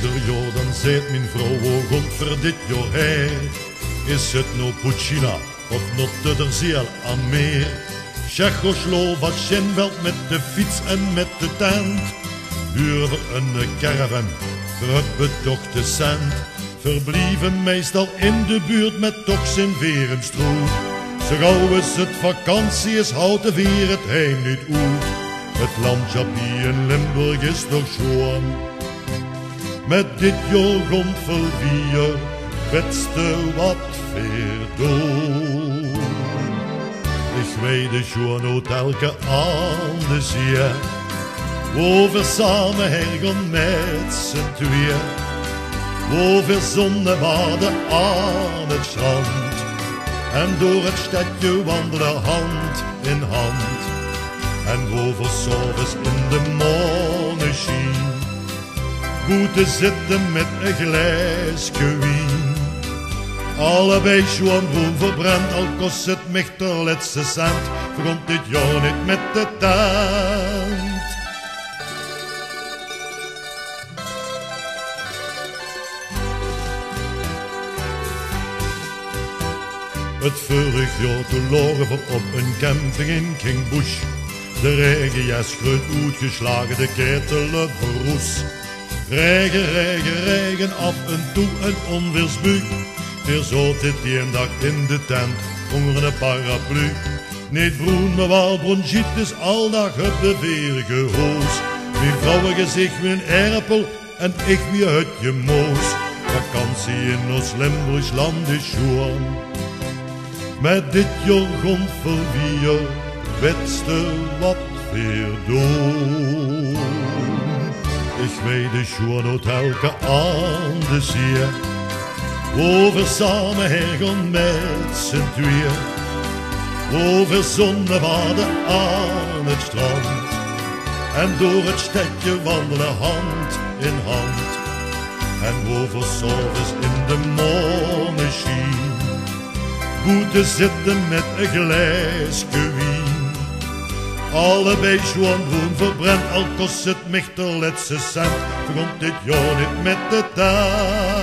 ieder jaar dan zegt mijn vrouw ook goed voor dit jaar her. Is het nou Puccina of nog Tudderzeel aan meer? Tsjechoslowakien met de fiets en met de tent. Huren we een caravan voor het bedochte cent. Verblijven meestal in de buurt met toks in weer en stroet. Zo gauw is het vakantie is houten weer het heim niet uit. Het landjapie in Limburg is nog schoon. Met dit jargon verwier wetste wat verdoen. Ik weet de schoon uit elke aan de zee. Wo we samen hergen met z'n twee. Wo we zonnebaden aan het strand. En door het stadje wandelen hand in hand. En wo we s'avonds in de monneschien. Boete zitten met een glaasje wien. Allebei schoon groen verbrand, al kost het mich de laatste cent. Verkomt dit jaar niet met de tent. Het vorig jaar toen lagen we op een camping in Kingbush. De regenjas groot uitgeslagen, de ketelen verroes. Regen, regen, regen, af en toe een onweersbui. Er zat dit een dag in de tent, onder een paraplu. Niet broen, maar wel bronchitis, al dag op de weerige hoos. Mijn vrouwen gezicht wie een erpel en ik wie uit je moos. Vakantie in ons Limburgs land is schoon. Met dit jargon verwier wetste wat weer doen. Ik weet de schoon uit elke aan de zee. Wo we samen hergen met z'n twee. Wo we zonnebaden aan het strand. En door het stadje wandelen hand in hand. En wo we s'avonds in de monneschien. Boete zitten met een glaasje wien. Allebei schoon groen verbrand, al kost het mich de laatste cent. Verkomt dit jaar niet met de tent.